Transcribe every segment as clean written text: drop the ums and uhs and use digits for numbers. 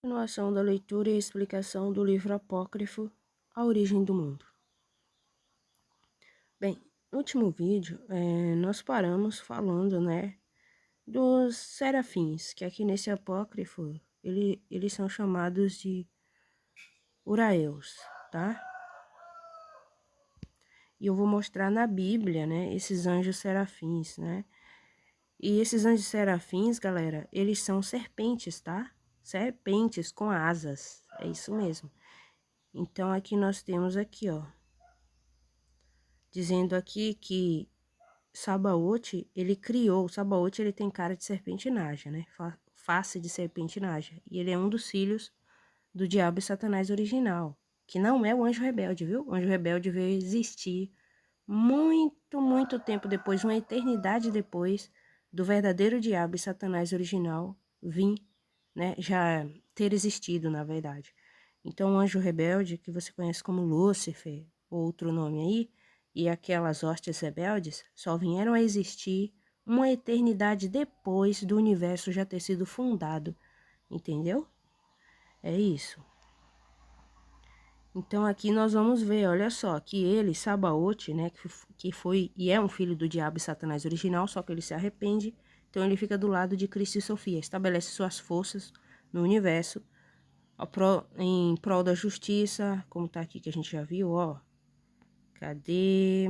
Continuação da leitura e explicação do livro apócrifo A Origem do Mundo. Bem, no último vídeo, nós paramos falando, dos serafins, que aqui nesse apócrifo, eles são chamados de Uraeus, tá? E eu vou mostrar na Bíblia, esses anjos serafins, E esses anjos serafins, galera, eles são serpentes, tá? Serpentes com asas, é isso mesmo. Então, aqui nós temos aqui, ó, dizendo aqui que Sabaote, Sabaote, ele tem cara de serpente naja, Face de serpente naja. E ele é um dos filhos do diabo e Satanás original, que não é o anjo rebelde, viu? O anjo rebelde veio existir muito, muito tempo depois, uma eternidade depois do verdadeiro diabo e Satanás original vir, já ter existido, na verdade. Então, o anjo rebelde, que você conhece como Lúcifer, outro nome aí, e aquelas hostes rebeldes, só vieram a existir uma eternidade depois do universo já ter sido fundado, entendeu? É isso. Então, aqui nós vamos ver, olha só, que ele, Sabaote, que foi e é um filho do diabo e Satanás original, só que ele se arrepende, então ele fica do lado de Cristo e Sofia, estabelece suas forças no universo, em prol da justiça, como tá aqui que a gente já viu, ó. Cadê?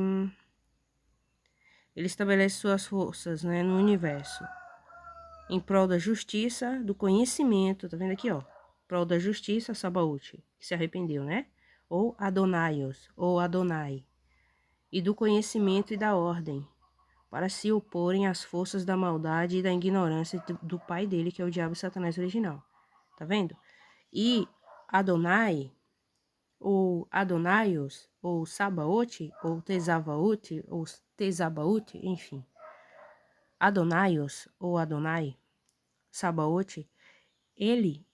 Ele estabelece suas forças, no universo, em prol da justiça, do conhecimento, tá vendo aqui, ó? Prol da justiça, Sabaote, que se arrependeu, Ou Adonaios, ou Adonai, e do conhecimento e da ordem, para se oporem às forças da maldade e da ignorância do pai dele, que é o diabo e Satanás original. Tá vendo? E Adonai, ou Adonaios, ou Sabaote, ou Tesavaote, ou Tesabaote, enfim. Adonaios, ou Adonai, Sabaote, ele,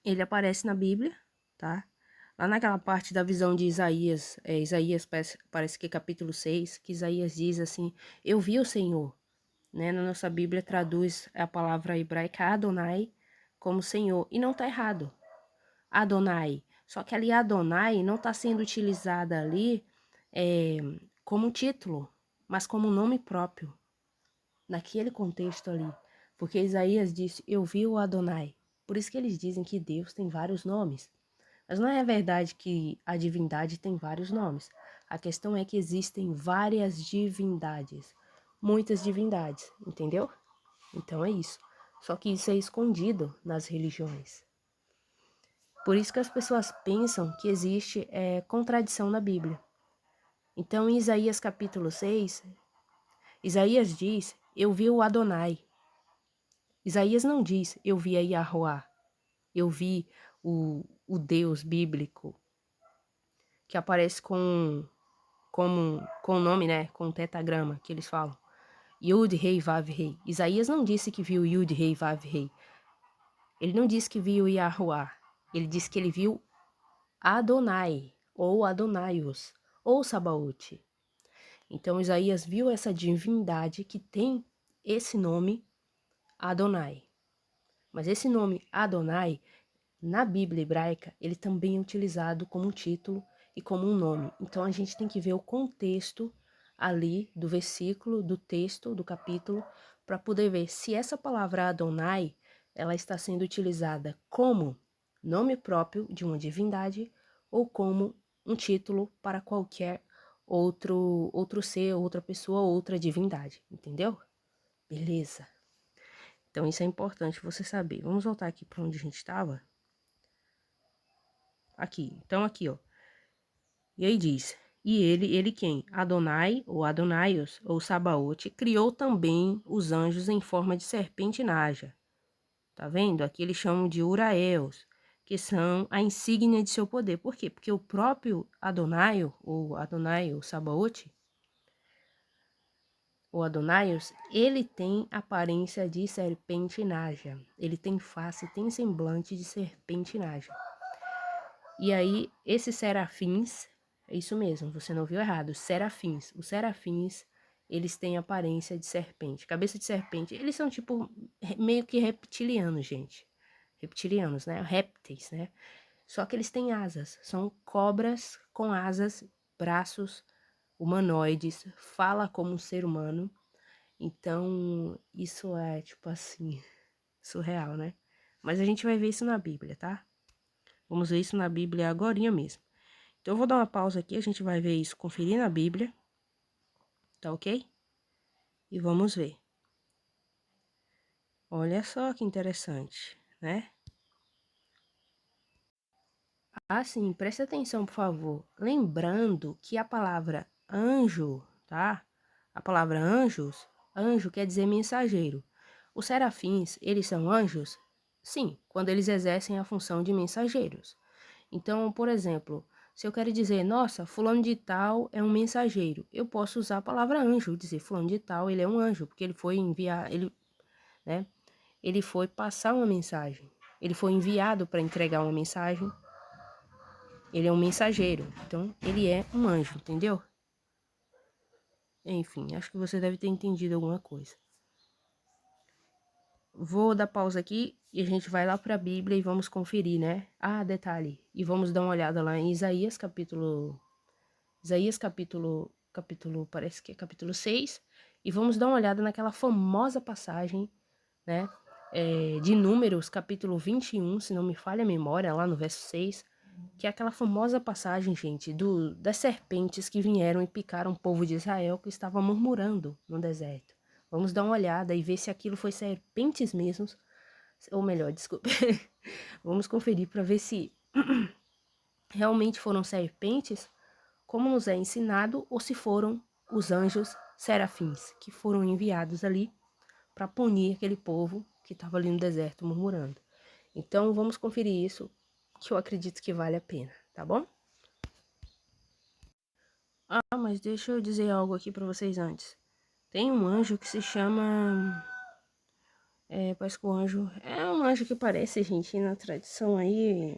ele aparece na Bíblia, tá? Lá naquela parte da visão de Isaías, Isaías parece que é capítulo 6, que Isaías diz assim, eu vi o Senhor, Na nossa Bíblia traduz a palavra hebraica Adonai como Senhor, e não tá errado. Adonai. Só que ali Adonai não está sendo utilizada ali como título, mas como nome próprio, naquele contexto ali. Porque Isaías disse, eu vi o Adonai. Por isso que eles dizem que Deus tem vários nomes. Mas não é verdade que a divindade tem vários nomes. A questão é que existem várias divindades. Muitas divindades, entendeu? Então é isso. Só que isso é escondido nas religiões. Por isso que as pessoas pensam que existe contradição na Bíblia. Então, em Isaías capítulo 6, Isaías diz, eu vi o Adonai. Isaías não diz, eu vi a Yahuá. Eu vi o Deus bíblico, que aparece com o nome, com o tetagrama que eles falam. Yud, Rei, Vav, Rei. Isaías não disse que viu Yud, Rei, Vav, Rei. Ele não disse que viu Yahuá. Ele disse que ele viu Adonai, ou Adonaios, ou Sabaote. Então Isaías viu essa divindade que tem esse nome Adonai. Mas esse nome Adonai, na Bíblia hebraica, ele também é utilizado como um título e como um nome. Então a gente tem que ver o contexto ali do versículo, do texto, do capítulo, para poder ver se essa palavra Adonai, ela está sendo utilizada como nome próprio de uma divindade ou como um título para qualquer outro ser, outra pessoa, outra divindade, entendeu? Beleza. Então isso é importante você saber. Vamos voltar aqui para onde a gente estava. Aqui, então aqui, ó. E aí diz, e ele quem? Adonai, ou Adonaios, ou Sabaote, criou também os anjos em forma de serpente naja. Tá vendo? Aqui eles chamam de Uraeus, que são a insígnia de seu poder. Por quê? Porque o próprio Adonai, ou Sabaote, ou Adonaios, ele tem aparência de serpente naja. Ele tem face, tem semblante de serpente naja. E aí, esses serafins, é isso mesmo, você não viu errado, serafins. Os serafins, eles têm aparência de serpente, cabeça de serpente. Eles são tipo meio que reptilianos, gente. reptilianos, né? Répteis, né? Só que eles têm asas, são cobras com asas, braços humanoides, fala como um ser humano. Então, isso é, tipo assim, surreal, né? Mas a gente vai ver isso na Bíblia, tá? Vamos ver isso na Bíblia agorinha mesmo. Então, eu vou dar uma pausa aqui, a gente vai ver isso, conferir na Bíblia, tá ok? E vamos ver. Olha só que interessante, né? Ah, sim, presta atenção, por favor. Lembrando que a palavra anjo, tá? A palavra anjos, anjo quer dizer mensageiro. Os serafins, eles são anjos? Sim, quando eles exercem a função de mensageiros. Então, por exemplo, se eu quero dizer, nossa, fulano de tal é um mensageiro, eu posso usar a palavra anjo, dizer fulano de tal, ele é um anjo, porque ele foi enviar, ele, né? Ele foi passar uma mensagem. Ele foi enviado para entregar uma mensagem. Ele é um mensageiro. Então, ele é um anjo, entendeu? Enfim, acho que você deve ter entendido alguma coisa. Vou dar pausa aqui e a gente vai lá para a Bíblia e vamos conferir, né? Ah, detalhe. E vamos dar uma olhada lá em Isaías capítulo, parece que é capítulo 6. E vamos dar uma olhada naquela famosa passagem, né? De Números, capítulo 21, se não me falha a memória, lá no verso 6, que é aquela famosa passagem, gente, das serpentes que vieram e picaram o povo de Israel que estava murmurando no deserto. Vamos dar uma olhada e ver se aquilo foi serpentes mesmos, ou melhor, desculpa, vamos conferir para ver se realmente foram serpentes, como nos é ensinado, ou se foram os anjos serafins que foram enviados ali para punir aquele povo que estava ali no deserto murmurando. Então vamos conferir isso, que eu acredito que vale a pena, tá bom? Ah, mas deixa eu dizer algo aqui para vocês antes. Tem um anjo que se chama. Parece que o anjo. É um anjo que parece, gente, na tradição aí.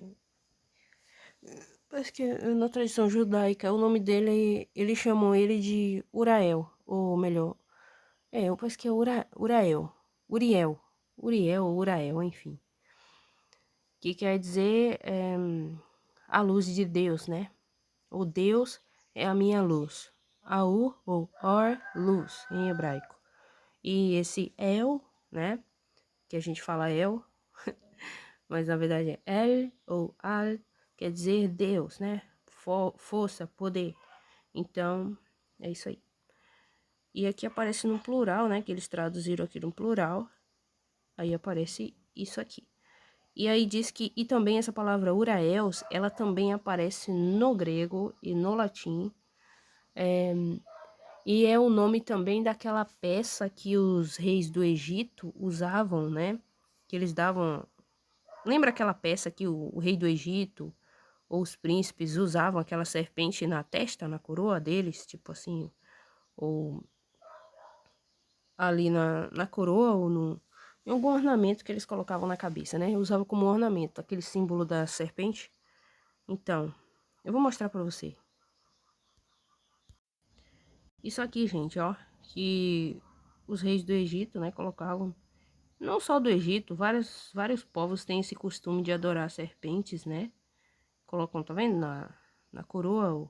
Parece que na tradição judaica, o nome dele, eles chamam ele de Urael. Ou melhor, eu parece que é Urael. Uriel. Uriel ou Urael, enfim. Que quer dizer a luz de Deus, né? O Deus é a minha luz. Aur ou Or, luz em hebraico. E esse El, né? Que a gente fala El, mas na verdade é El ou Al, quer dizer Deus, né? Força, poder. Então, é isso aí. E aqui aparece no plural, né? Que eles traduziram aqui no plural. Aí aparece isso aqui. E aí diz que, e também essa palavra Uraels, ela também aparece no grego e no latim. E é o nome também daquela peça que os reis do Egito usavam, né? Que eles davam. Lembra aquela peça que o rei do Egito ou os príncipes usavam aquela serpente na testa, na coroa deles, tipo assim, ou ali na coroa ou em algum ornamento que eles colocavam na cabeça, né? Usavam como ornamento aquele símbolo da serpente. Então, eu vou mostrar pra você. Isso aqui, gente, ó, que os reis do Egito, né, colocavam. Não só do Egito, vários povos têm esse costume de adorar serpentes, né? Colocam, tá vendo? Na coroa,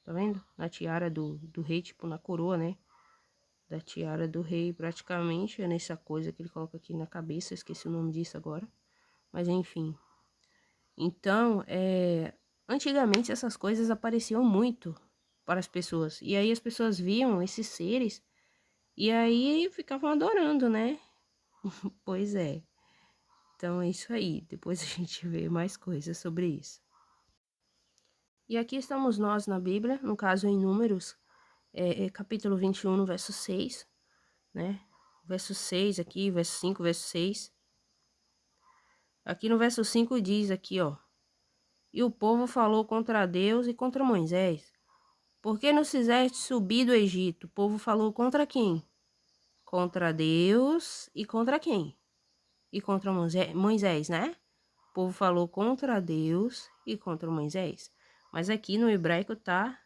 tá vendo? Na tiara do rei, tipo, na coroa, né? Da tiara do rei, praticamente, é nessa coisa que ele coloca aqui na cabeça, esqueci o nome disso agora. Mas enfim. Então, antigamente essas coisas apareciam muito para as pessoas. E aí as pessoas viam esses seres e aí ficavam adorando, né? Pois é. Então é isso aí. Depois a gente vê mais coisas sobre isso. E aqui estamos nós na Bíblia, no caso em Números, capítulo 21, no verso 6, né? Verso 6 aqui, verso 5, verso 6. Aqui no verso 5 diz aqui, ó. E o povo falou contra Deus e contra Moisés. Por que nos fizeste subir do Egito? O povo falou contra quem? Contra Deus e contra quem? E contra Moisés, né? O povo falou contra Deus e contra Moisés. Mas aqui no hebraico tá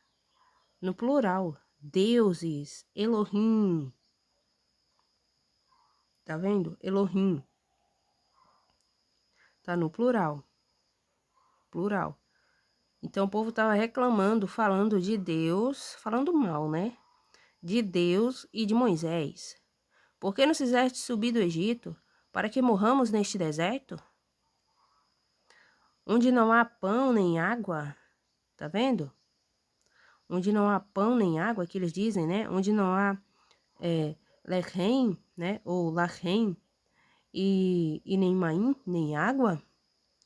no plural. Deuses, Elohim. Tá vendo? Elohim. Tá no plural. Plural. Então o povo estava reclamando, falando de Deus, falando mal, né? De Deus e de Moisés. Por que nos fizeste subir do Egito, para que morramos neste deserto? Onde não há pão nem água, tá vendo? Onde não há pão nem água, que eles dizem, né? Onde não há lechem, né? Ou lachem, e nem maim, nem água.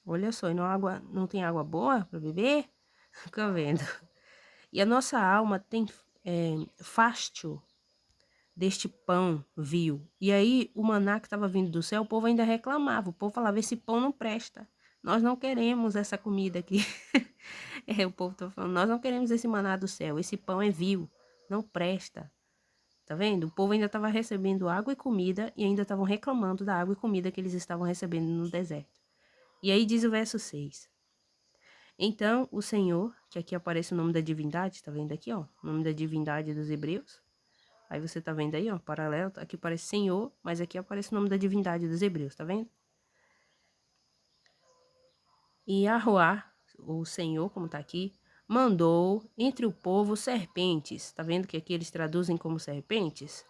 Olha só, e não tem água boa para beber? Fica vendo. E a nossa alma tem fástio deste pão vil. E aí, o maná que estava vindo do céu, o povo ainda reclamava. O povo falava, esse pão não presta. Nós não queremos essa comida aqui. O povo estava falando, nós não queremos esse maná do céu. Esse pão é vil, não presta. Tá vendo? O povo ainda estava recebendo água e comida e ainda estavam reclamando da água e comida que eles estavam recebendo no deserto. E aí diz o verso 6. Então, o Senhor, que aqui aparece o nome da divindade, tá vendo aqui, ó? O nome da divindade dos hebreus. Aí você tá vendo aí, ó, paralelo, aqui aparece Senhor, mas aqui aparece o nome da divindade dos hebreus, tá vendo? E Yahuá, o Senhor, como tá aqui, mandou entre o povo serpentes. Tá vendo que aqui eles traduzem como serpentes?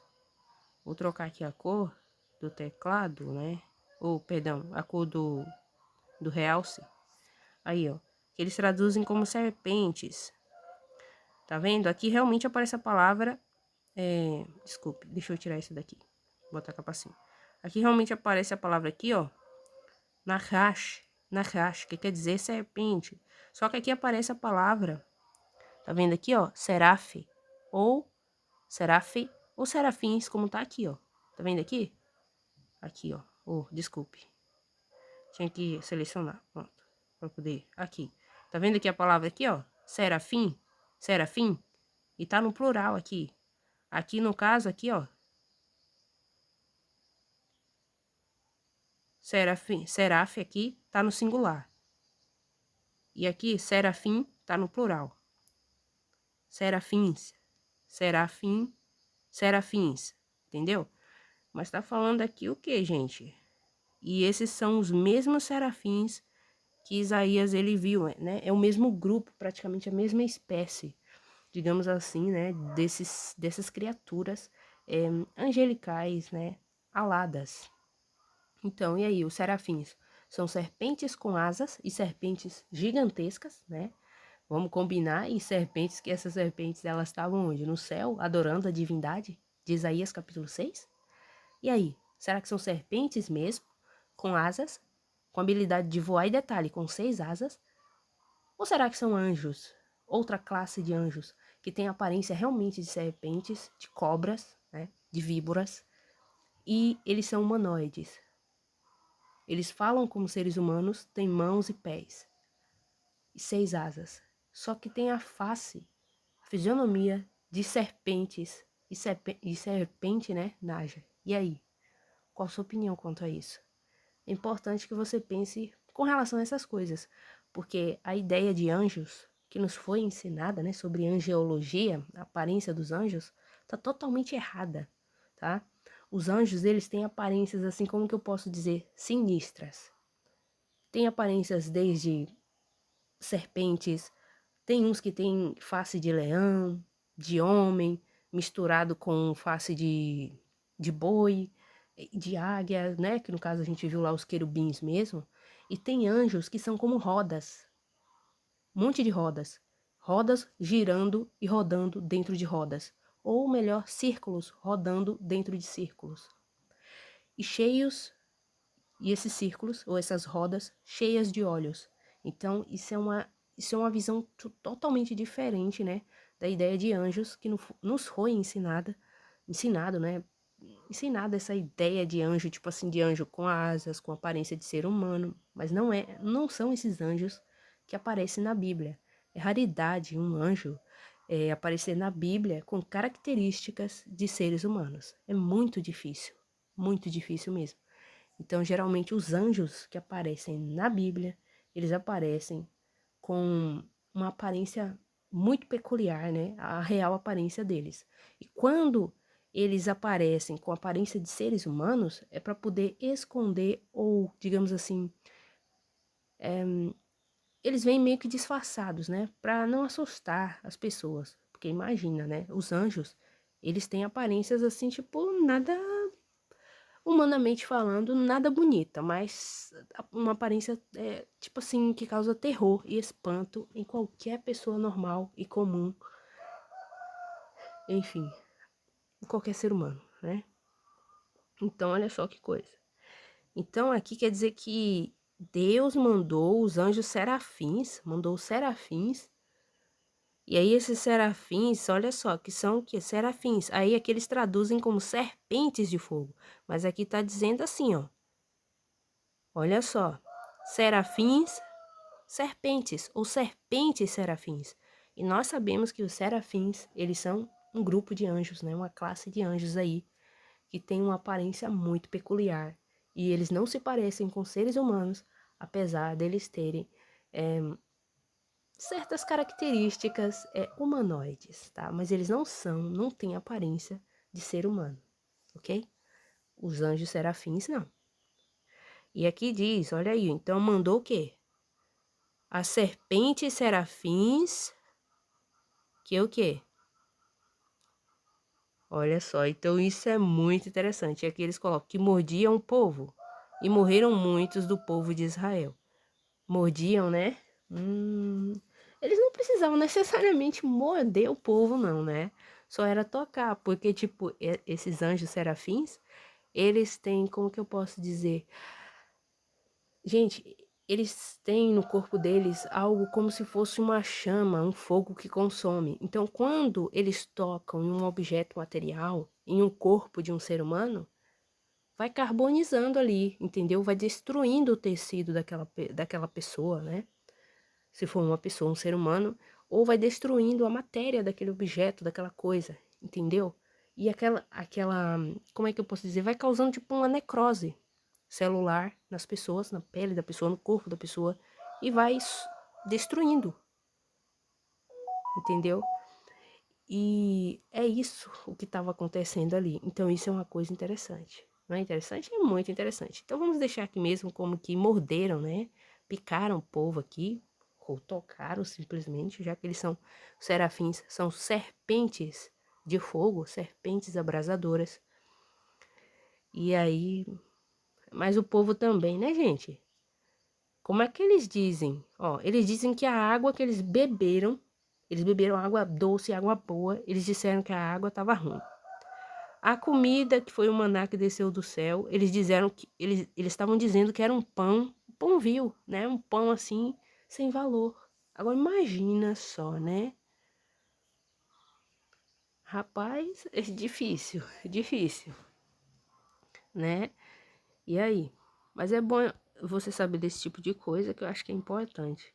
Vou trocar aqui a cor do teclado, né? Ou, perdão, a cor do realce. Aí, ó, que eles traduzem como serpentes. Tá vendo? Aqui realmente aparece a palavra... desculpe, deixa eu tirar isso daqui. Vou botar a capa assim. Aqui realmente aparece a palavra aqui, ó. Nahash, que quer dizer serpente. Só que aqui aparece a palavra, tá vendo aqui, ó? Serafe, ou serafe, ou serafins, como tá aqui, ó. Tá vendo aqui? Aqui, ó. Oh, desculpe. Tinha que selecionar, pronto. Pra poder, aqui. Tá vendo aqui a palavra aqui, ó? Serafim. E tá no plural aqui. Aqui no caso, aqui, ó. Seraf aqui tá no singular. E aqui, serafim, tá no plural. Serafins, serafins, entendeu? Mas tá falando aqui o que, gente? E esses são os mesmos serafins que Isaías ele viu, né? É o mesmo grupo, praticamente a mesma espécie, digamos assim, né? Dessas criaturas angelicais, né? Aladas. Então, e aí, os serafins são serpentes com asas e serpentes gigantescas, né? Vamos combinar, e serpentes, que essas serpentes, elas estavam onde? No céu, adorando a divindade de Isaías capítulo 6? E aí, será que são serpentes mesmo, com asas, com habilidade de voar e detalhe, com 6 asas? Ou será que são anjos, outra classe de anjos, que tem aparência realmente de serpentes, de cobras, né, de víboras, e eles são humanoides? Eles falam como seres humanos, têm mãos e pés, e 6 asas, só que tem a face, a fisionomia de serpentes, e serpente, né, Naja. E aí, qual a sua opinião quanto a isso? É importante que você pense com relação a essas coisas, porque a ideia de anjos que nos foi ensinada, né, sobre angeologia, a aparência dos anjos, tá totalmente errada, tá? Os anjos, eles têm aparências, assim, como que eu posso dizer, sinistras. Tem aparências desde serpentes, tem uns que tem face de leão, de homem, misturado com face de boi, de águia, né? Que no caso a gente viu lá os querubins mesmo. E tem anjos que são como rodas, um monte de rodas. Rodas girando e rodando dentro de rodas. Ou melhor, círculos rodando dentro de círculos. E cheios, e esses círculos, ou essas rodas, cheias de olhos. Então, isso é uma visão totalmente diferente, né, da ideia de anjos que nos foi ensinado, né, ensinado essa ideia de anjo, tipo assim, de anjo com asas, com aparência de ser humano, mas não são esses anjos que aparecem na Bíblia. É raridade um anjo aparecer na Bíblia com características de seres humanos. É muito difícil mesmo. Então, geralmente, os anjos que aparecem na Bíblia, eles aparecem com uma aparência muito peculiar, né? A real aparência deles. E quando eles aparecem com a aparência de seres humanos, é para poder esconder ou, digamos assim, eles vêm meio que disfarçados, né? Para não assustar as pessoas. Porque imagina, né? Os anjos, eles têm aparências assim, tipo, nada, humanamente falando, nada bonita, mas uma aparência, tipo assim, que causa terror e espanto em qualquer pessoa normal e comum. Enfim, em qualquer ser humano, né? Então, olha só que coisa. Então, aqui quer dizer que Deus mandou os anjos serafins, mandou os serafins. E aí esses serafins, olha só, que são o quê? Serafins. Aí aqui eles traduzem como serpentes de fogo. Mas aqui tá dizendo assim, ó. Olha só. Serafins, serpentes, ou serpentes serafins. E nós sabemos que os serafins, eles são um grupo de anjos, né? Uma classe de anjos aí, que tem uma aparência muito peculiar. E eles não se parecem com seres humanos, apesar deles terem certas características humanoides, tá? Mas eles não têm aparência de ser humano, ok? Os anjos serafins, não. E aqui diz, olha aí, então mandou o quê? As serpentes serafins, que é o quê? Olha só, então isso é muito interessante. Aqui eles colocam que mordiam o povo, e morreram muitos do povo de Israel. Mordiam, né? Eles não precisavam necessariamente morder o povo, não, né? Só era tocar, porque, tipo, esses anjos serafins, eles têm, como que eu posso dizer? Gente, eles têm no corpo deles algo como se fosse uma chama, um fogo que consome. Então, quando eles tocam em um objeto material, em um corpo de um ser humano, vai carbonizando ali, entendeu? Vai destruindo o tecido daquela pessoa, né? Se for uma pessoa, um ser humano, ou vai destruindo a matéria daquele objeto, daquela coisa, entendeu? E como é que eu posso dizer? Vai causando tipo uma necrose celular nas pessoas, na pele da pessoa, no corpo da pessoa, e vai destruindo, entendeu? E é isso o que estava acontecendo ali. Então isso é uma coisa interessante. Não é interessante? É muito interessante. Então vamos deixar aqui mesmo como que morderam, né? Picaram o povo aqui, ou tocaram simplesmente, já que eles são serafins, são serpentes de fogo, serpentes abrasadoras. E aí, mas o povo também, né, gente? Como é que eles dizem? Ó, eles dizem que a água que eles beberam água doce, água boa, eles disseram que a água estava ruim. A comida, que foi o maná que desceu do céu, eles disseram que eles estavam dizendo que era um pão vil, né? Um pão assim sem valor. Agora imagina só, né? Rapaz, é difícil, né? E aí? Mas é bom você saber desse tipo de coisa que eu acho que é importante.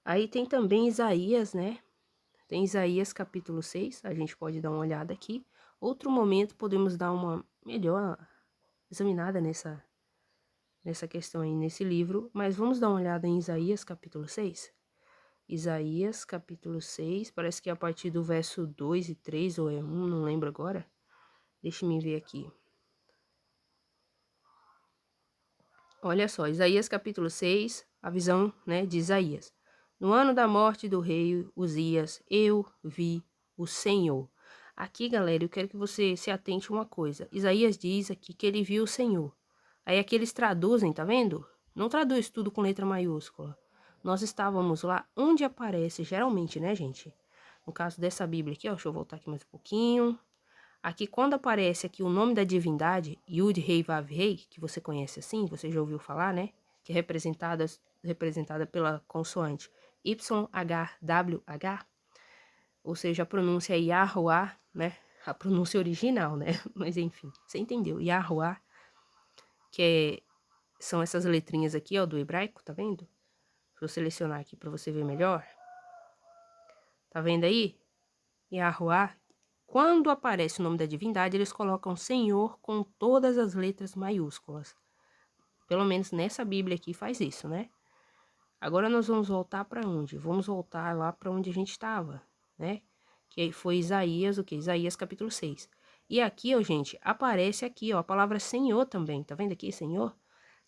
Aí tem também Isaías, né? Tem Isaías capítulo 6, a gente pode dar uma olhada aqui. Outro momento podemos dar uma melhor examinada nessa questão aí, nesse livro. Mas vamos dar uma olhada em Isaías capítulo 6. Isaías capítulo 6, parece que é a partir do verso 2 e 3, ou é 1, não lembro agora. Deixa eu me ver aqui. Olha só, Isaías capítulo 6, a visão, né, de Isaías. No ano da morte do rei Uzias, eu vi o Senhor. Aqui, galera, eu quero que você se atente a uma coisa. Isaías diz aqui que ele viu o Senhor. Aí aqui eles traduzem, tá vendo? Não traduz tudo com letra maiúscula. Nós estávamos lá onde aparece, geralmente, né, gente? No caso dessa Bíblia aqui, ó, deixa eu voltar aqui mais um pouquinho. Aqui, quando aparece aqui o nome da divindade, Yud Rei Vav Rei, que você conhece assim, você já ouviu falar, né? Que é representada pela consoante YHWH, ou seja, a pronúncia é Yahuwah, né? A pronúncia original, né? Mas enfim, você entendeu? Yahuwah, são essas letrinhas aqui, ó, do hebraico, tá vendo? Deixa eu selecionar aqui para você ver melhor. Tá vendo aí? Yahuwah. Quando aparece o nome da divindade, eles colocam Senhor com todas as letras maiúsculas. Pelo menos nessa Bíblia aqui faz isso, né? Agora nós vamos voltar para onde? Vamos voltar lá para onde a gente estava, né? Que foi Isaías, o que? Isaías capítulo 6. E aqui, ó, gente, aparece aqui, ó, a palavra Senhor também. Tá vendo aqui, Senhor?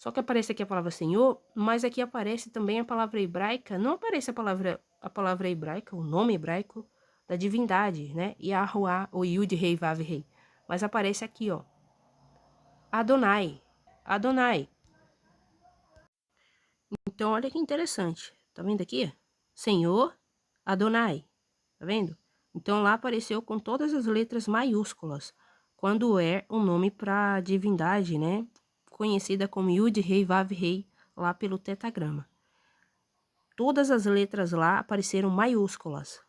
Só que aparece aqui a palavra Senhor, mas aqui aparece também a palavra hebraica, não aparece a palavra hebraica, o nome hebraico da divindade, né? Yahuwah, ou Yud Rei Vav Rei. Mas aparece aqui, ó, Adonai, Adonai. Então, olha que interessante. Tá vendo aqui? Senhor, Adonai. Tá vendo? Então, lá apareceu com todas as letras maiúsculas, quando é um nome para divindade, né? Conhecida como Yud Rei Vav Rei, lá pelo tetagrama. Todas as letras lá apareceram maiúsculas,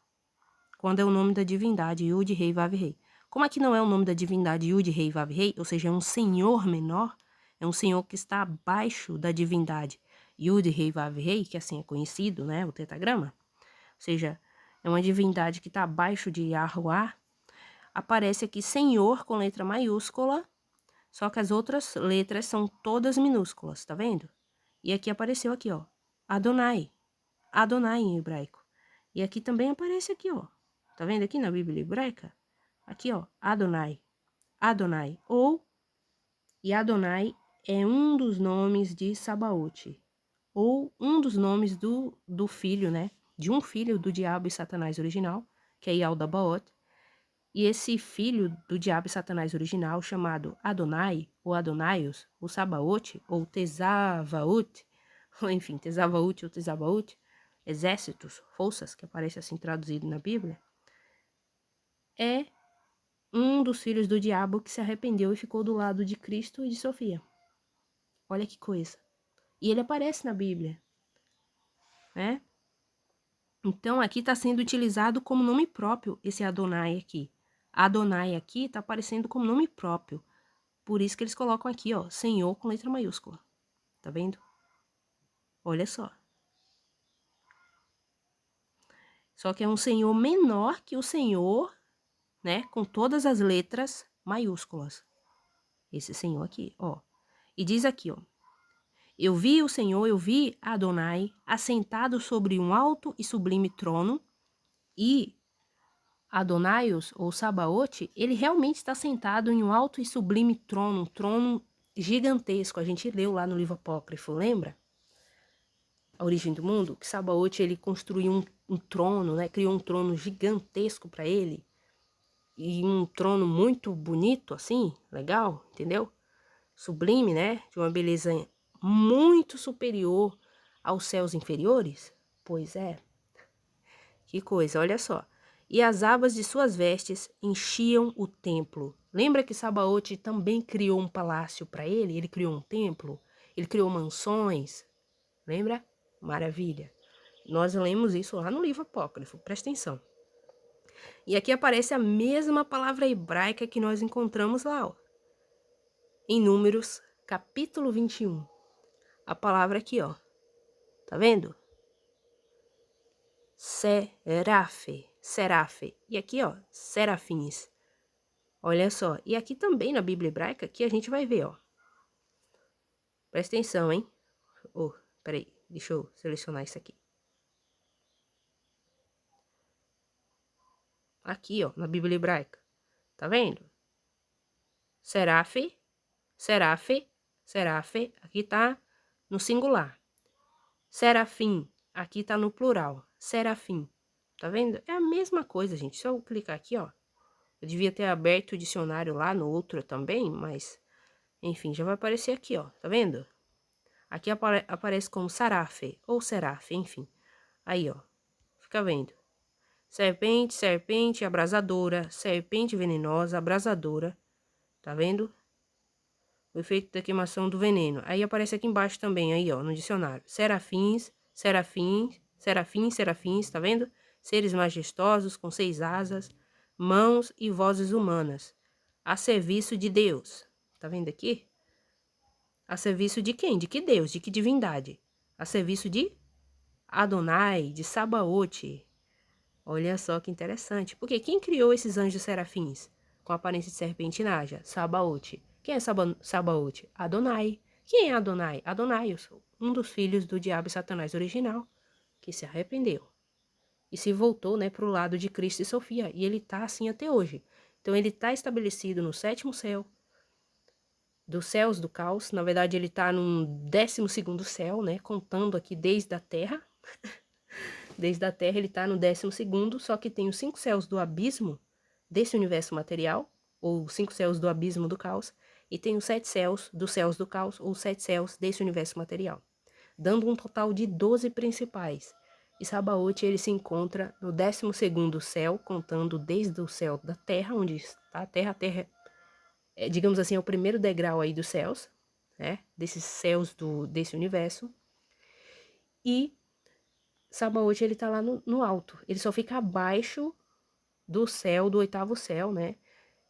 quando é o nome da divindade, Yud Rei Vav Rei. Como aqui não é o nome da divindade Yud Rei Vav Rei, ou seja, é um senhor menor, é um senhor que está abaixo da divindade Yud Rei Vav Rei, que assim é conhecido, né, o tetagrama, ou seja, é uma divindade que está abaixo de Yahuwah, aparece aqui Senhor com letra maiúscula, só que as outras letras são todas minúsculas, tá vendo? E aqui apareceu aqui, ó, Adonai, Adonai em hebraico. E aqui também aparece aqui, ó, tá vendo aqui na Bíblia hebraica? Aqui, ó, Adonai, Adonai, e Adonai é um dos nomes de Sabaote, ou um dos nomes do filho, né? De um filho do diabo e Satanás original, que é Yaldabaoth. E esse filho do diabo e Satanás original, chamado Adonai, ou Adonaios, ou Sabaote, ou Tezavaot, ou enfim, Tezavaot ou Tezabaot, exércitos, forças, que aparece assim traduzido na Bíblia, é um dos filhos do diabo que se arrependeu e ficou do lado de Cristo e de Sofia. Olha que coisa. E ele aparece na Bíblia, né? Então, aqui está sendo utilizado como nome próprio esse Adonai aqui. Adonai aqui está aparecendo como nome próprio. Por isso que eles colocam aqui, ó, Senhor com letra maiúscula. Tá vendo? Olha só. Só que é um Senhor menor que o Senhor, né, com todas as letras maiúsculas. Esse Senhor aqui, ó. E diz aqui, ó. Eu vi o Senhor, eu vi Adonai assentado sobre um alto e sublime trono, e Adonaios, ou Sabaote, ele realmente está sentado em um alto e sublime trono, um trono gigantesco. A gente leu lá no livro apócrifo, lembra? A origem do mundo, que Sabaote ele construiu um trono, né? Criou um trono gigantesco para ele, e um trono muito bonito, assim, legal, entendeu? Sublime, né? De uma beleza muito superior aos céus inferiores. Pois é. Que coisa, olha só. E as abas de suas vestes enchiam o templo. Lembra que Sabaote também criou um palácio para ele? Ele criou um templo? Ele criou mansões? Lembra? Maravilha. Nós lemos isso lá no livro apócrifo, presta atenção. E aqui aparece a mesma palavra hebraica que nós encontramos lá, ó, em Números, capítulo 21. A palavra aqui, ó. Tá vendo? Serafe, serafe. E aqui, ó, serafins. Olha só. E aqui também na Bíblia hebraica, que a gente vai ver, ó. Presta atenção, hein? Oh, peraí. Deixa eu selecionar isso aqui. Aqui, ó, na Bíblia hebraica. Tá vendo? Serafe, serafe, serafe. Aqui tá no singular. Serafim. Aqui tá no plural. Serafim. Tá vendo? É a mesma coisa, gente. Se eu clicar aqui, ó. Eu devia ter aberto o dicionário lá no outro também, mas... Enfim, já vai aparecer aqui, ó. Tá vendo? Aqui aparece como sarafe ou serafe, enfim. Aí, ó. Fica vendo. Serpente, serpente abrasadora, serpente venenosa, abrasadora. Tá vendo? O efeito da queimação do veneno. Aí aparece aqui embaixo também, aí, ó, no dicionário. Serafins, serafins, serafins, serafins, tá vendo? Seres majestosos com 6 asas, mãos e vozes humanas, a serviço de Deus. Tá vendo aqui? A serviço de quem? De que Deus? De que divindade? A serviço de Adonai, de Sabaote. Olha só que interessante. Porque quem criou esses anjos serafins com aparência de serpente e naja? Sabaote. Quem é Sabaote? Adonai. Quem é Adonai? Adonai, um dos filhos do diabo e Satanás original, que se arrependeu e se voltou, né, para o lado de Cristo e Sofia. E ele está assim até hoje. Então ele está estabelecido no 7º céu, dos céus do caos. Na verdade, ele está no 12º céu, né? Contando aqui desde a Terra. Desde a Terra ele está no 12º, só que tem os 5 céus do abismo desse universo material, ou 5 céus do abismo do caos, e tem os 7 céus dos céus do caos, ou 7 céus desse universo material, dando um total de 12 principais. E Sabaoth, ele se encontra no 12º céu, contando desde o céu da Terra, onde está a Terra. A Terra, digamos assim, é o primeiro degrau aí dos céus, né? Desses céus desse universo. E Sabaoth, ele tá lá no alto. Ele só fica abaixo do céu, do 8º céu, né?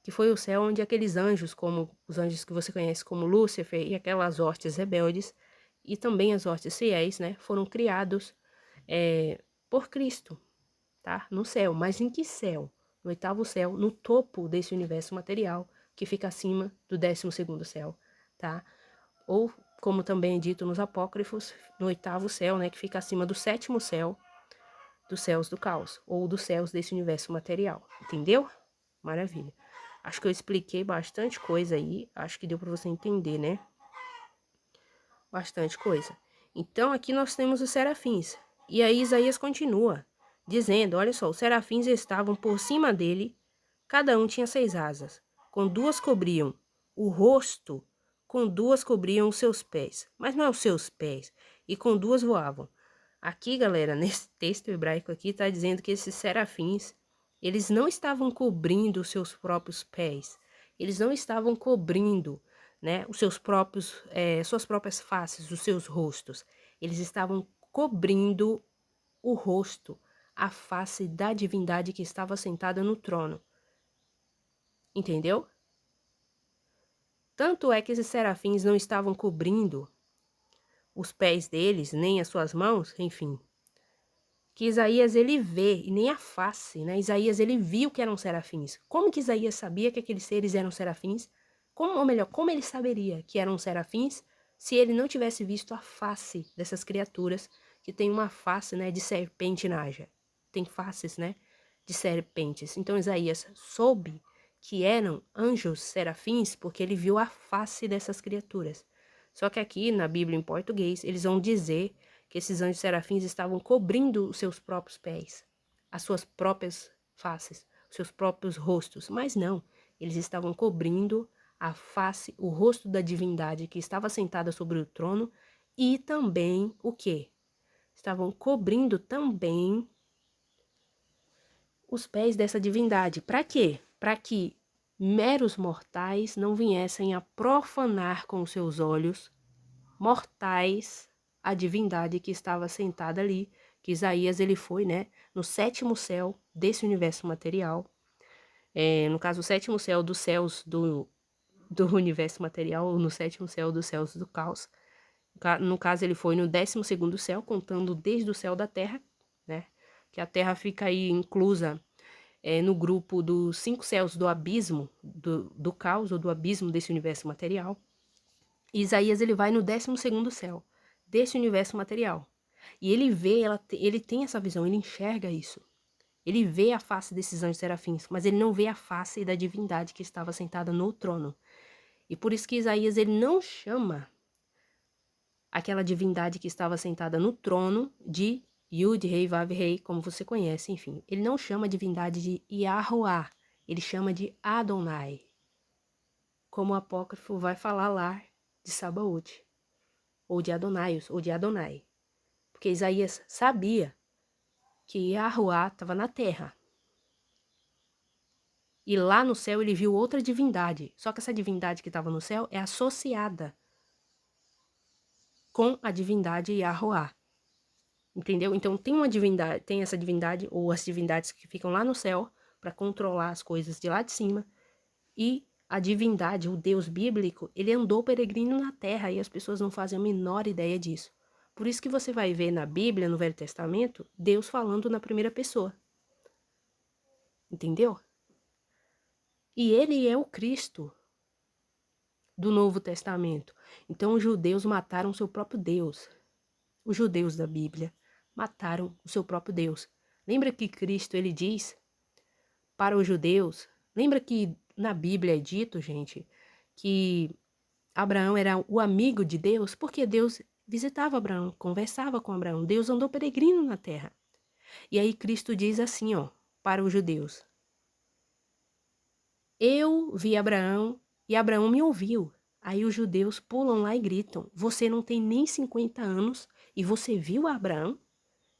Que foi o céu onde aqueles anjos, como os anjos que você conhece como Lúcifer e aquelas hostes rebeldes, e também as hostes fiéis, né? Foram criados por Cristo, tá? No céu. Mas em que céu? No 8º céu, no topo desse universo material, que fica acima do 12º céu, tá? Ou, como também é dito nos apócrifos, no 8º céu, né? Que fica acima do 7º céu, dos céus do caos, ou dos céus desse universo material, entendeu? Maravilha. Acho que eu expliquei bastante coisa aí, acho que deu para você entender, né? Bastante coisa. Então, aqui nós temos os serafins. E aí Isaías continua, dizendo, olha só, os serafins estavam por cima dele, cada um tinha 6 asas, com 2 cobriam o rosto, com 2 cobriam os seus pés, mas não é os seus pés, e com 2 voavam. Aqui, galera, nesse texto hebraico aqui, está dizendo que esses serafins, eles não estavam cobrindo os seus próprios pés, eles não estavam cobrindo, né, os seus próprios, suas próprias faces, os seus rostos. Eles estavam cobrindo o rosto, a face da divindade que estava sentada no trono. Entendeu? Tanto é que esses serafins não estavam cobrindo os pés deles, nem as suas mãos, enfim, que Isaías ele vê, e nem a face, né? Isaías ele viu que eram serafins. Como que Isaías sabia que aqueles seres eram serafins? Como, ou melhor, como ele saberia que eram serafins se ele não tivesse visto a face dessas criaturas que tem uma face, né, de serpente naja? Tem faces, né, de serpentes. Então Isaías soube que eram anjos serafins porque ele viu a face dessas criaturas. Só que aqui na Bíblia em português eles vão dizer que esses anjos serafins estavam cobrindo os seus próprios pés, as suas próprias faces, os seus próprios rostos, mas não, eles estavam cobrindo a face, o rosto da divindade que estava sentada sobre o trono e também o quê? Estavam cobrindo também os pés dessa divindade. Para quê? Para que meros mortais não viessem a profanar com seus olhos mortais a divindade que estava sentada ali, que Isaías ele foi, né, no 7º céu desse universo material, no caso o 7º céu dos céus do universo material, ou no 7º céu dos céus do caos. No caso ele foi no 12º céu, contando desde o céu da Terra, né, que a Terra fica aí inclusa no grupo dos 5 céus do abismo, do caos, ou do abismo desse universo material. Isaías ele vai no 12º céu desse universo material. E ele vê, ele tem essa visão, ele enxerga isso. Ele vê a face desses anjos serafins, mas ele não vê a face da divindade que estava sentada no trono. E por isso que Isaías ele não chama aquela divindade que estava sentada no trono de Yud, Rei, Vav, Rei, como você conhece, enfim. Ele não chama a divindade de Yahuwah, ele chama de Adonai, como o apócrifo vai falar lá de Sabaoth, ou de Adonaios, ou de Adonai. Porque Isaías sabia que Yahuwah estava na terra. E lá no céu ele viu outra divindade. Só que essa divindade que estava no céu é associada com a divindade Yahuwah. Entendeu? Então tem uma divindade, tem essa divindade, ou as divindades que ficam lá no céu para controlar as coisas de lá de cima. E a divindade, o Deus bíblico, ele andou peregrino na terra e as pessoas não fazem a menor ideia disso. Por isso que você vai ver na Bíblia, no Velho Testamento, Deus falando na primeira pessoa. Entendeu? E ele é o Cristo do Novo Testamento. Então os judeus mataram seu próprio Deus. Os judeus da Bíblia mataram o seu próprio Deus. Lembra que Cristo ele diz para os judeus, lembra que na Bíblia é dito, gente, que Abraão era o amigo de Deus porque Deus visitava Abraão, conversava com Abraão. Deus andou peregrino na terra. E aí Cristo diz assim, ó, para os judeus: eu vi Abraão e Abraão me ouviu. Aí os judeus pulam lá e gritam: você não tem nem 50 anos e você viu Abraão?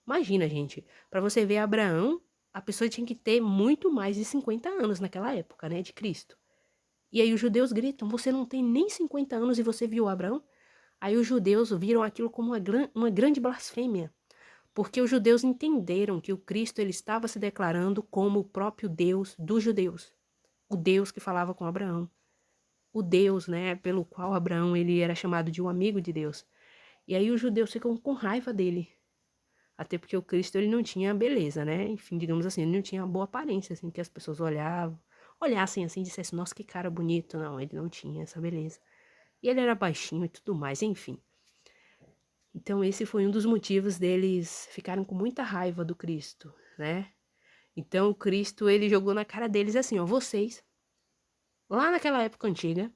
Imagina, gente, para você ver Abraão, a pessoa tinha que ter muito mais de 50 anos naquela época, né, de Cristo. E aí os judeus gritam: você não tem nem 50 anos e você viu Abraão? Aí os judeus viram aquilo como uma grande blasfêmia, porque os judeus entenderam que o Cristo ele estava se declarando como o próprio Deus dos judeus, o Deus que falava com Abraão, o Deus, né, pelo qual Abraão ele era chamado de um amigo de Deus. E aí os judeus ficam com raiva dele, até porque o Cristo ele não tinha beleza, né? Enfim, digamos assim, ele não tinha boa aparência, assim, que as pessoas olhassem assim e dissessem: nossa, que cara bonito. Não, ele não tinha essa beleza. E ele era baixinho e tudo mais, enfim. Então esse foi um dos motivos deles ficarem com muita raiva do Cristo, né? Então o Cristo ele jogou na cara deles assim, ó: vocês, lá naquela época antiga,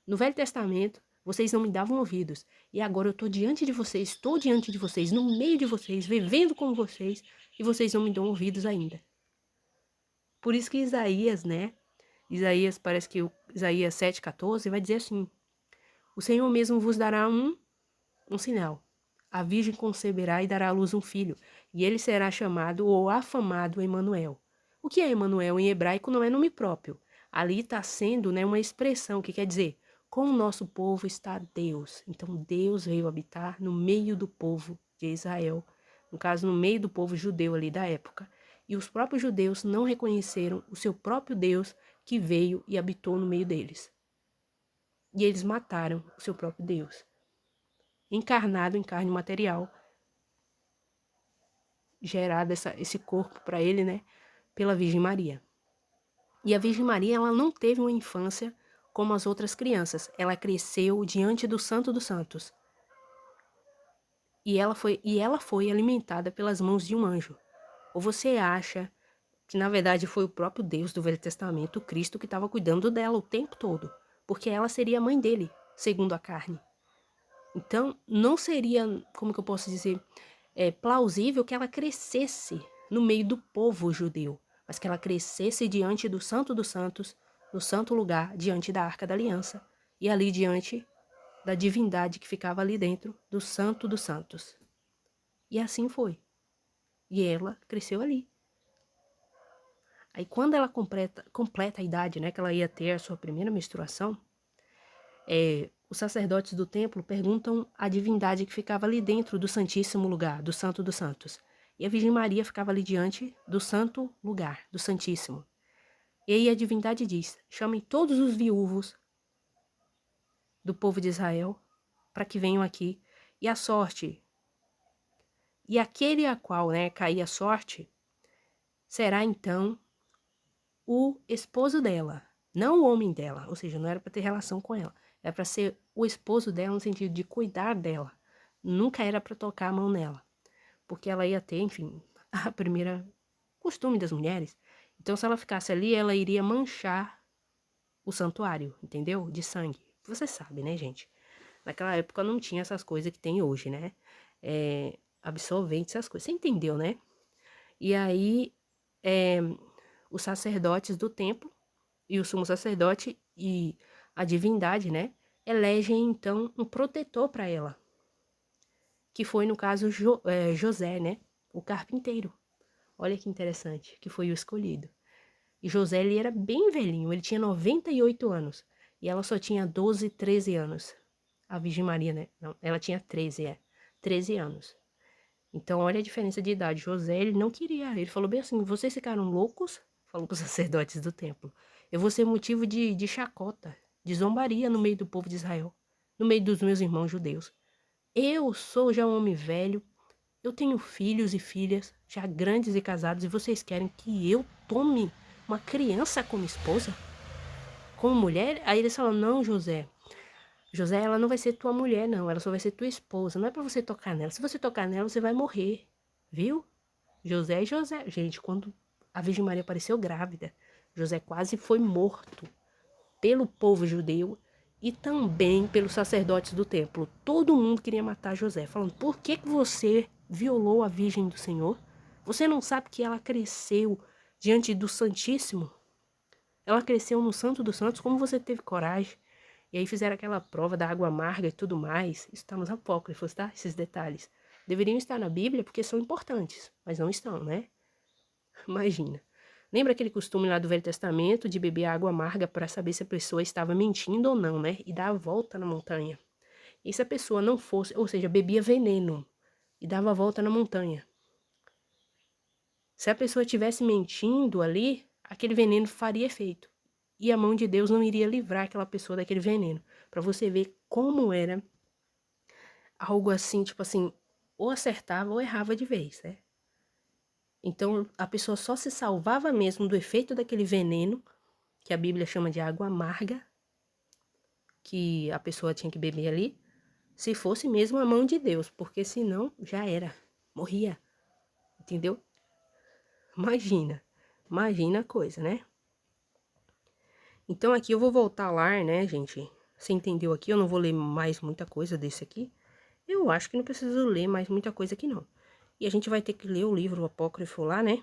no Velho Testamento, vocês não me davam ouvidos. E agora eu estou diante de vocês, no meio de vocês, vivendo com vocês, e vocês não me dão ouvidos ainda. Por isso que Isaías, né? Isaías, parece que Isaías 7,14 vai dizer assim: o Senhor mesmo vos dará um sinal. A virgem conceberá e dará à luz um filho, e ele será chamado ou afamado Emanuel. O que é Emanuel em hebraico não é nome próprio. Ali está sendo, né, uma expressão que quer dizer: com o nosso povo está Deus. Então Deus veio habitar no meio do povo de Israel, no caso, no meio do povo judeu ali da época. E os próprios judeus não reconheceram o seu próprio Deus que veio e habitou no meio deles. E eles mataram o seu próprio Deus, encarnado em carne material, gerado esse corpo para ele, né, pela Virgem Maria. E a Virgem Maria, ela não teve uma infância como as outras crianças. Ela cresceu diante do Santo dos Santos. E ela foi alimentada pelas mãos de um anjo. Ou você acha que na verdade foi o próprio Deus do Velho Testamento, o Cristo, que estava cuidando dela o tempo todo, porque ela seria a mãe dele, segundo a carne. Então, não seria, como que eu posso dizer, plausível que ela crescesse no meio do povo judeu, mas que ela crescesse diante do Santo dos Santos, no santo lugar, diante da Arca da Aliança, e ali diante da divindade que ficava ali dentro do Santo dos Santos. E assim foi. E ela cresceu ali. Aí quando ela completa a idade, né, que ela ia ter a sua primeira menstruação, os sacerdotes do templo perguntam à divindade que ficava ali dentro do Santíssimo Lugar, do Santo dos Santos. E a Virgem Maria ficava ali diante do Santo Lugar, do Santíssimo. E aí a divindade diz: chamem todos os viúvos do povo de Israel para que venham aqui. E a sorte, e aquele a qual, né, cair a sorte, será então o esposo dela, não o homem dela. Ou seja, não era para ter relação com ela. Era para ser o esposo dela no sentido de cuidar dela. Nunca era para tocar a mão nela. Porque ela ia ter, enfim, a primeira costume das mulheres. Então, se ela ficasse ali, ela iria manchar o santuário, entendeu? De sangue. Você sabe, né, gente? Naquela época não tinha essas coisas que tem hoje, né? Absorvente, essas coisas. Você entendeu, né? E aí, os sacerdotes do templo e o sumo sacerdote e a divindade, né, elegem então um protetor para ela, que foi no caso José, né, o carpinteiro. Olha que interessante, que foi o escolhido. E José, ele era bem velhinho, ele tinha 98 anos e ela só tinha 12, 13 anos. A Virgem Maria, né, não, ela tinha 13 anos. Então, olha a diferença de idade. José, ele não queria. Ele falou bem assim: vocês ficaram loucos? Falou para os sacerdotes do templo. Eu vou ser motivo de chacota, de zombaria no meio do povo de Israel, no meio dos meus irmãos judeus. Eu sou já um homem velho, eu tenho filhos e filhas, já grandes e casados, e vocês querem que eu tome uma criança como esposa? Como mulher? Aí eles falam: não, José, ela não vai ser tua mulher, não. Ela só vai ser tua esposa. Não é pra você tocar nela. Se você tocar nela, você vai morrer. Viu? José e José. Gente, quando a Virgem Maria apareceu grávida, José quase foi morto pelo povo judeu e também pelos sacerdotes do templo. Todo mundo queria matar José, falando: por que você violou a Virgem do Senhor? Você não sabe que ela cresceu diante do Santíssimo? Ela cresceu no Santo dos Santos, como você teve coragem? E aí fizeram aquela prova da água amarga e tudo mais. Isso está nos apócrifos, tá? Esses detalhes. Deveriam estar na Bíblia porque são importantes, mas não estão, né? Imagina. Lembra aquele costume lá do Velho Testamento de beber água amarga para saber se a pessoa estava mentindo ou não, né? E dar a volta na montanha. E se a pessoa não fosse, ou seja, bebia veneno e dava a volta na montanha. Se a pessoa estivesse mentindo ali, aquele veneno faria efeito. E a mão de Deus não iria livrar aquela pessoa daquele veneno. Para você ver como era algo assim, tipo assim, ou acertava ou errava de vez, né? Então, a pessoa só se salvava mesmo do efeito daquele veneno, que a Bíblia chama de água amarga, que a pessoa tinha que beber ali, se fosse mesmo a mão de Deus, porque senão já era, morria, entendeu? Imagina a coisa, né? Então aqui eu vou voltar lá, né, gente? Você entendeu aqui? Eu não vou ler mais muita coisa desse aqui. Eu acho que não preciso ler mais muita coisa aqui, não. E a gente vai ter que ler o livro apócrifo lá, né?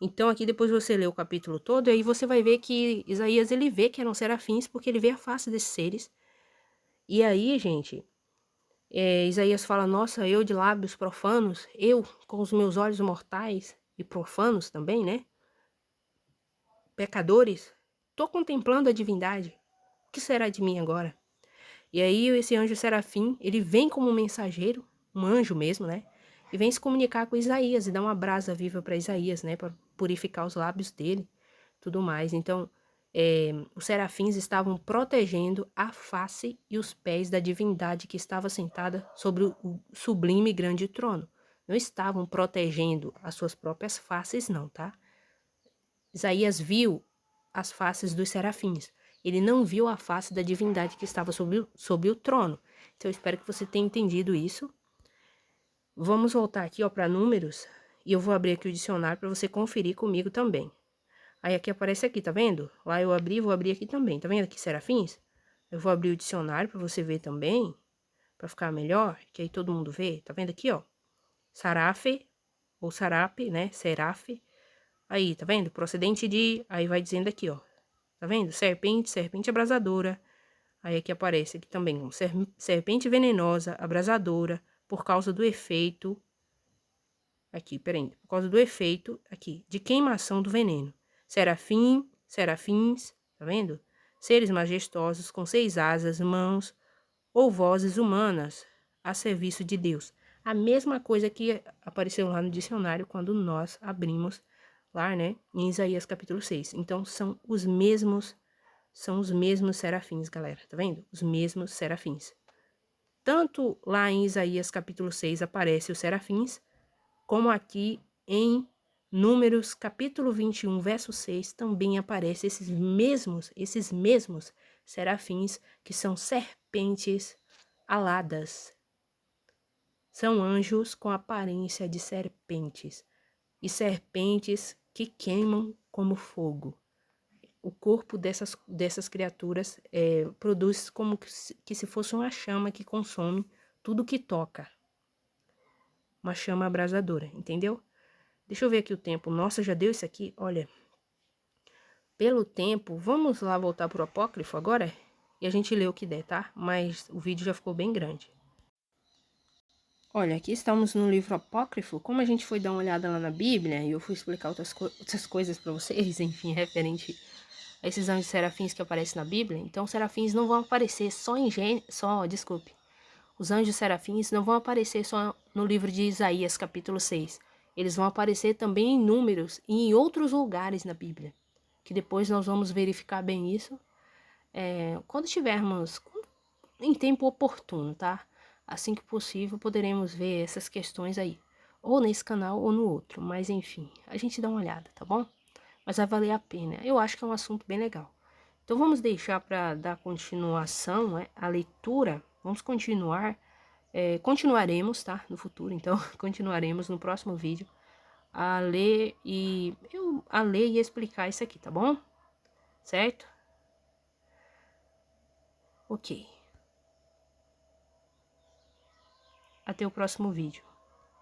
Então aqui depois você lê o capítulo todo, e aí você vai ver que Isaías, ele vê que eram serafins, porque ele vê a face desses seres. E aí, gente, Isaías fala: nossa, eu de lábios profanos, eu com os meus olhos mortais e profanos também, né? Pecadores, tô contemplando a divindade. O que será de mim agora? E aí esse anjo serafim, ele vem como um mensageiro, um anjo mesmo, né? E vem se comunicar com Isaías e dar uma brasa viva para Isaías, né? Para purificar os lábios dele, tudo mais. Então, os serafins estavam protegendo a face e os pés da divindade que estava sentada sobre o sublime e grande trono. Não estavam protegendo as suas próprias faces, não, tá? Isaías viu as faces dos serafins. Ele não viu a face da divindade que estava sobre o trono. Então, eu espero que você tenha entendido isso. Vamos voltar aqui, ó, para números. E eu vou abrir aqui o dicionário para você conferir comigo também. Aí aqui aparece aqui, tá vendo? Lá eu abri, vou abrir aqui também. Tá vendo aqui, serafins? Eu vou abrir o dicionário para você ver também, para ficar melhor, que aí todo mundo vê. Tá vendo aqui, ó? Sarafe, ou sarape, né? Serafe. Aí, tá vendo? Procedente de... Aí vai dizendo aqui, ó. Tá vendo? Serpente, serpente abrasadora. Aí aqui aparece aqui também, ó, serpente venenosa, abrasadora, por causa do efeito... Aqui, peraí. Por causa do efeito, aqui, de queimação do veneno. Serafim, serafins, tá vendo? Seres majestosos com 6 asas, mãos ou vozes humanas a serviço de Deus. A mesma coisa que apareceu lá no dicionário quando nós abrimos lá, né, em Isaías capítulo 6. Então, são os mesmos serafins, galera, tá vendo? Os mesmos serafins. Tanto lá em Isaías capítulo 6 aparece os serafins, como aqui em Números capítulo 21, verso 6, também aparece esses mesmos serafins, que são serpentes aladas. São anjos com aparência de serpentes, e serpentes que queimam como fogo. O corpo dessas criaturas produz como que se fosse uma chama que consome tudo que toca. Uma chama abrasadora, entendeu? Deixa eu ver aqui o tempo. Nossa, já deu isso aqui? Olha, pelo tempo, vamos lá voltar pro apócrifo agora? E a gente lê o que der, tá? Mas o vídeo já ficou bem grande. Olha, aqui estamos no livro apócrifo. Como a gente foi dar uma olhada lá na Bíblia, e eu fui explicar outras coisas para vocês, enfim, referente a esses anjos serafins que aparecem na Bíblia. Então, serafins não vão aparecer só em desculpe. Os anjos serafins não vão aparecer só no livro de Isaías, capítulo 6. Eles vão aparecer também em Números e em outros lugares na Bíblia. Que depois nós vamos verificar bem isso quando tivermos em tempo oportuno, tá? Assim que possível, poderemos ver essas questões aí. Ou nesse canal ou no outro. Mas enfim, a gente dá uma olhada, tá bom? Mas vai valer a pena. Eu acho que é um assunto bem legal. Então vamos deixar para dar continuação à leitura. Vamos continuar. Continuaremos, tá? No futuro, então, continuaremos no próximo vídeo a ler e explicar isso aqui, tá bom? Certo? Ok. Até o próximo vídeo.